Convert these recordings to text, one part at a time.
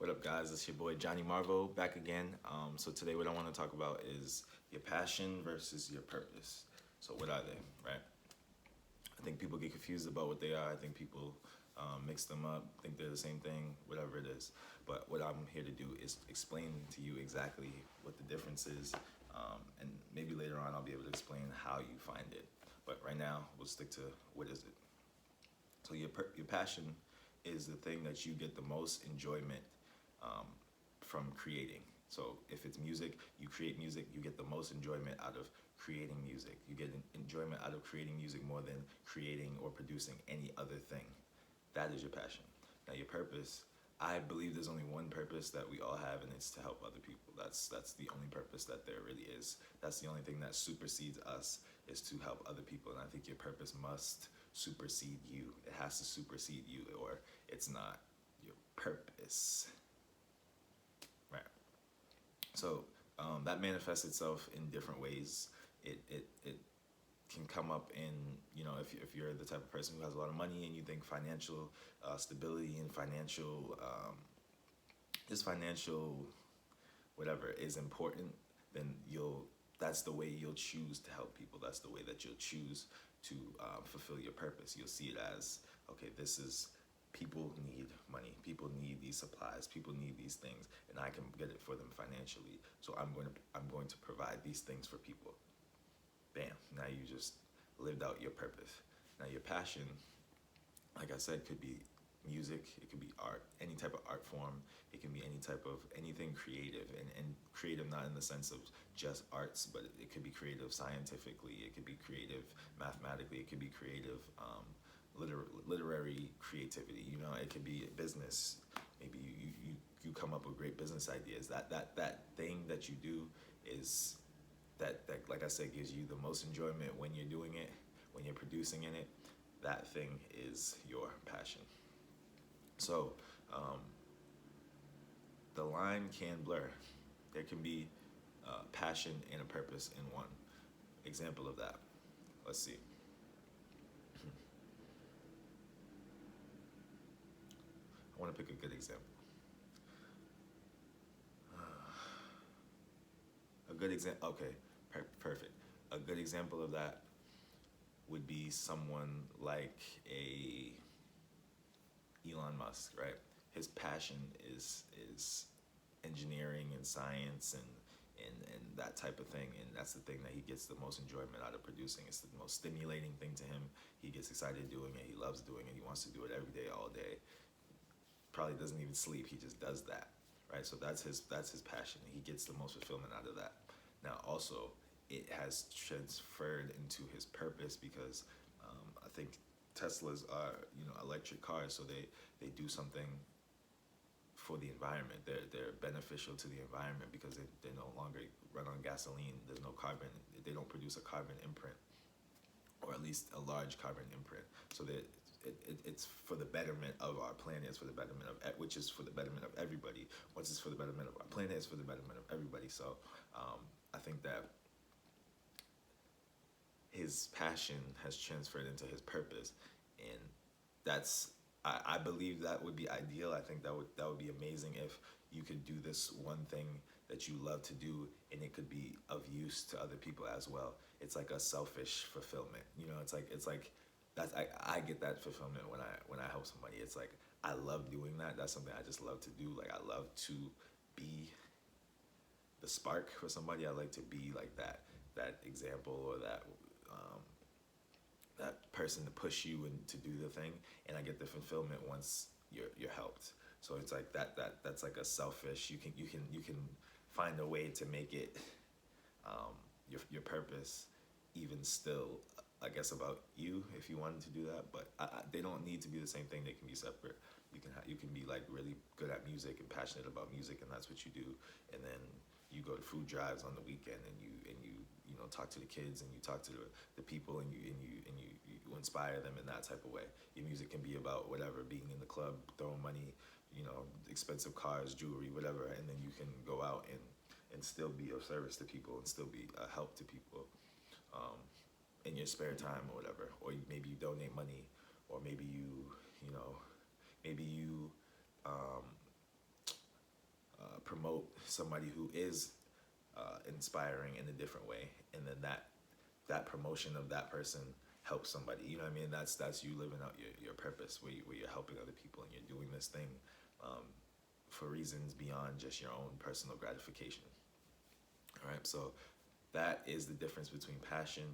What up, guys? It's your boy Johnny Marvo back again. So today, what I want to talk about is your passion versus your purpose. So what are they, right? I think people get confused about what they are. I think people mix them up, think they're the same thing, whatever it is. But what I'm here to do is explain to you exactly what the difference is, and maybe later on I'll be able to explain how you find it. But right now, we'll stick to what is it. So your passion is the thing that you get the most enjoyment um, from creating. So if it's music, you create music, you get the most enjoyment out of creating music. You get enjoyment out of creating music more than creating or producing any other thing. That is your passion. Now your purpose, I believe there's only one purpose that we all have, and it's to help other people. That's the only purpose that there really is. That's the only thing that supersedes us, is to help other people. And I think your purpose must supersede you. It has to supersede you, or it's not your purpose. Right. So that manifests itself in different ways. It can come up in, if you're the type of person who has a lot of money and you think financial stability and financial whatever is important, then that's the way you'll choose to help people. That's the way that you'll choose to fulfill your purpose. You'll see it as, okay, this is, people need money, people need these supplies, people need these things, and I can get it for them financially. So I'm going to provide these things for people. Bam, now you just lived out your purpose. Now your passion, like I said, could be music, it could be art, any type of art form, it can be any type of anything creative, and creative not in the sense of just arts, but it could be creative scientifically, it could be creative mathematically, it could be creative literary creativity, it could be business. Maybe you come up with great business ideas. That thing that you do is that like I said, gives you the most enjoyment when you're doing it, when you're producing in it. That thing is your passion. So the line can blur. There can be passion and a purpose in one. Example of that. Let's see. I want to pick a good example. A good example. Okay, perfect. A good example of that would be someone like a Elon Musk, right? His passion is engineering and science and that type of thing, and that's the thing that he gets the most enjoyment out of producing. It's the most stimulating thing to him. He gets excited doing it. He loves doing it. He wants to do it every day, all day. Probably doesn't even sleep. He just does that, right? So that's his passion. He gets the most fulfillment out of that. Now, also, it has transferred into his purpose because I think Teslas are electric cars, so they do something for the environment. They're beneficial to the environment because they no longer run on gasoline. There's no carbon. They don't produce a carbon imprint, or at least a large carbon imprint. So that it's for the betterment of our planet. It's for the betterment of, which is for the betterment of everybody. Once it's for the betterment of our planet, it's for the betterment of everybody. So I think that his passion has transferred into his purpose, and that's, I believe that would be ideal. I think that would be amazing if you could do this one thing that you love to do, and it could be of use to other people as well. It's like a selfish fulfillment. It's like that's, I get that fulfillment when I help somebody. It's like I love doing that. That's something I just love to do. Like I love to be the spark for somebody. I like to be like that example, or um, that person to push you and to do the thing, and I get the fulfillment once you're helped. So it's like that's like a selfish. You can find a way to make it your purpose even still, I guess, about you if you wanted to do that. But they don't need to be the same thing. They can be separate. You can be like really good at music and passionate about music, and that's what you do. And then you go to food drives on the weekend, and you talk to the kids, and you talk to the people, and you inspire them in that type of way. Your music can be about whatever, being in the club, throwing money, expensive cars, jewelry, whatever, and then you can go out and still be of service to people, and still be a help to people in your spare time or whatever. Or maybe you donate money, or maybe you um, promote somebody who is inspiring in a different way, and then that promotion of that person helps somebody. You know what I mean? That's you living out your purpose, where you're helping other people and you're doing this thing for reasons beyond just your own personal gratification. All right, so that is the difference between passion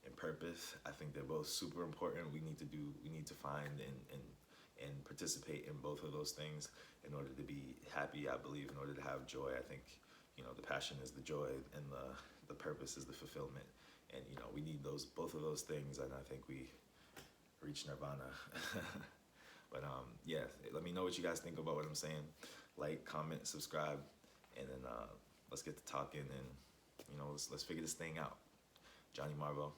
and purpose. I think they're both super important. We need to find and participate in both of those things in order to be happy. I believe in order to have joy, I think, the passion is the joy and the purpose is the fulfillment. And we need both of those things, and I think we reach nirvana. But yeah, let me know what you guys think about what I'm saying. Like, comment, subscribe, and then let's get to talking, and let's figure this thing out. Johnny Marvo,